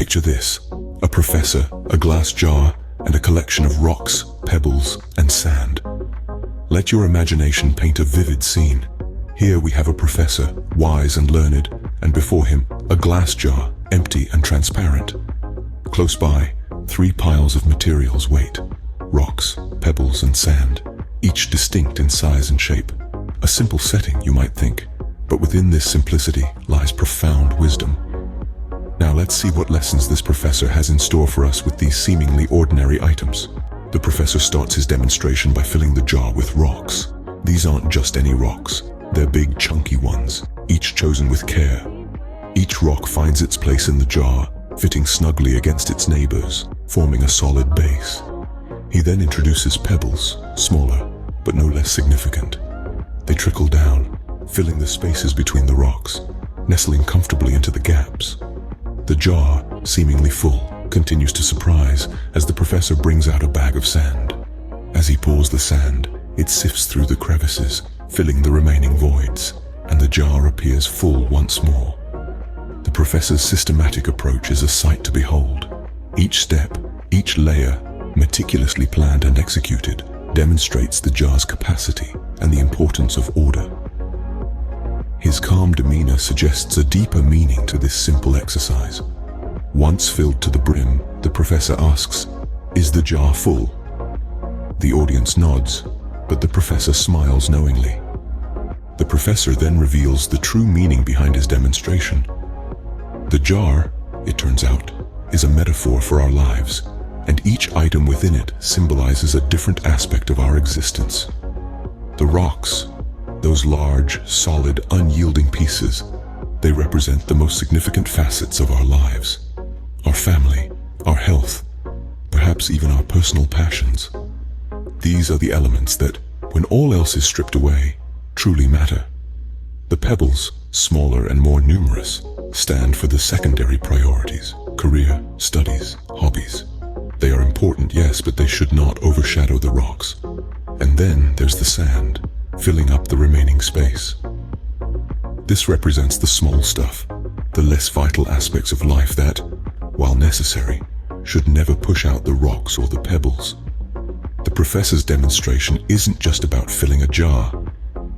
Picture this: a professor, a glass jar, and a collection of rocks, pebbles, and sand. Let your imagination paint a vivid scene. Here we have a professor, wise and learned, and before him, a glass jar, empty and transparent. Close by, 3 piles of materials wait: rocks, pebbles, and sand, each distinct in size and shape. A simple setting, you might think, but within this simplicity lies profound wisdom. Now let's see what lessons this professor has in store for us with these seemingly ordinary items. The professor starts his demonstration by filling the jar with rocks. These aren't just any rocks, they're big, chunky ones, each chosen with care. Each rock finds its place in the jar, fitting snugly against its neighbors, forming a solid base. He then introduces pebbles, smaller, but no less significant. They trickle down, filling the spaces between the rocks, nestling comfortably into the gaps. The jar, seemingly full, continues to surprise as the professor brings out a bag of sand. As he pours the sand, it sifts through the crevices, filling the remaining voids, and the jar appears full once more. The professor's systematic approach is a sight to behold. Each step, each layer, meticulously planned and executed, demonstrates the jar's capacity and the importance of order. His calm demeanor suggests a deeper meaning to this simple exercise. Once filled to the brim, the professor asks, "Is the jar full?" The audience nods, but the professor smiles knowingly. The professor then reveals the true meaning behind his demonstration. The jar, it turns out, is a metaphor for our lives, and each item within it symbolizes a different aspect of our existence. The rocks, those large, solid, unyielding pieces, they represent the most significant facets of our lives. Our family, our health, perhaps even our personal passions. These are the elements that, when all else is stripped away, truly matter. The pebbles, smaller and more numerous, stand for the secondary priorities: career, studies, hobbies. They are important, yes, but they should not overshadow the rocks. And then there's the sand, filling up the remaining space. This represents the small stuff, the less vital aspects of life that, while necessary, should never push out the rocks or the pebbles. The professor's demonstration isn't just about filling a jar.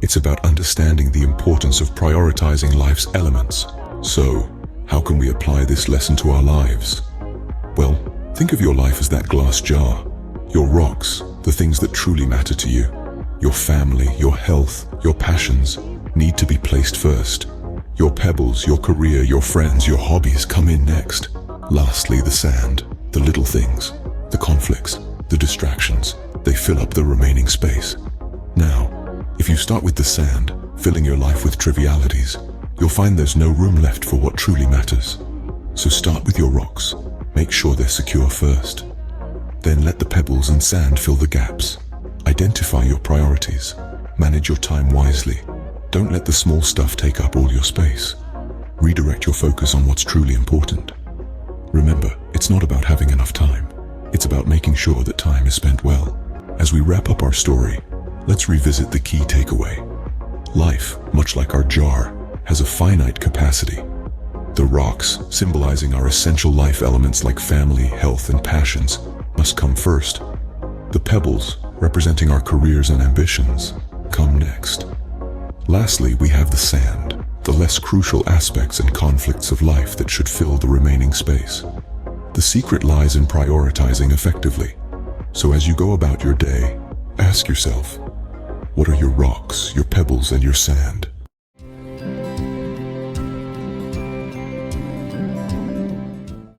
It's about understanding the importance of prioritizing life's elements. So, how can we apply this lesson to our lives? Well, think of your life as that glass jar. Your rocks, the things that truly matter to you, your family, your health, your passions, need to be placed first. Your pebbles, your career, your friends, your hobbies come in next. Lastly, the sand, the little things, the conflicts, the distractions, they fill up the remaining space. Now, if you start with the sand, filling your life with trivialities, you'll find there's no room left for what truly matters. So start with your rocks. Make sure they're secure first. Then let the pebbles and sand fill the gaps. Identify your priorities. Manage your time wisely. Don't let the small stuff take up all your space. Redirect your focus on what's truly important. Remember, it's not about having enough time. It's about making sure that time is spent well. As we wrap up our story, let's revisit the key takeaway. Life, much like our jar, has a finite capacity. The rocks, symbolizing our essential life elements like family, health, and passions, must come first. The pebbles, representing our careers and ambitions, come next. Lastly, we have the sand, the less crucial aspects and conflicts of life that should fill the remaining space. The secret lies in prioritizing effectively. So as you go about your day, ask yourself, what are your rocks, your pebbles, and your sand?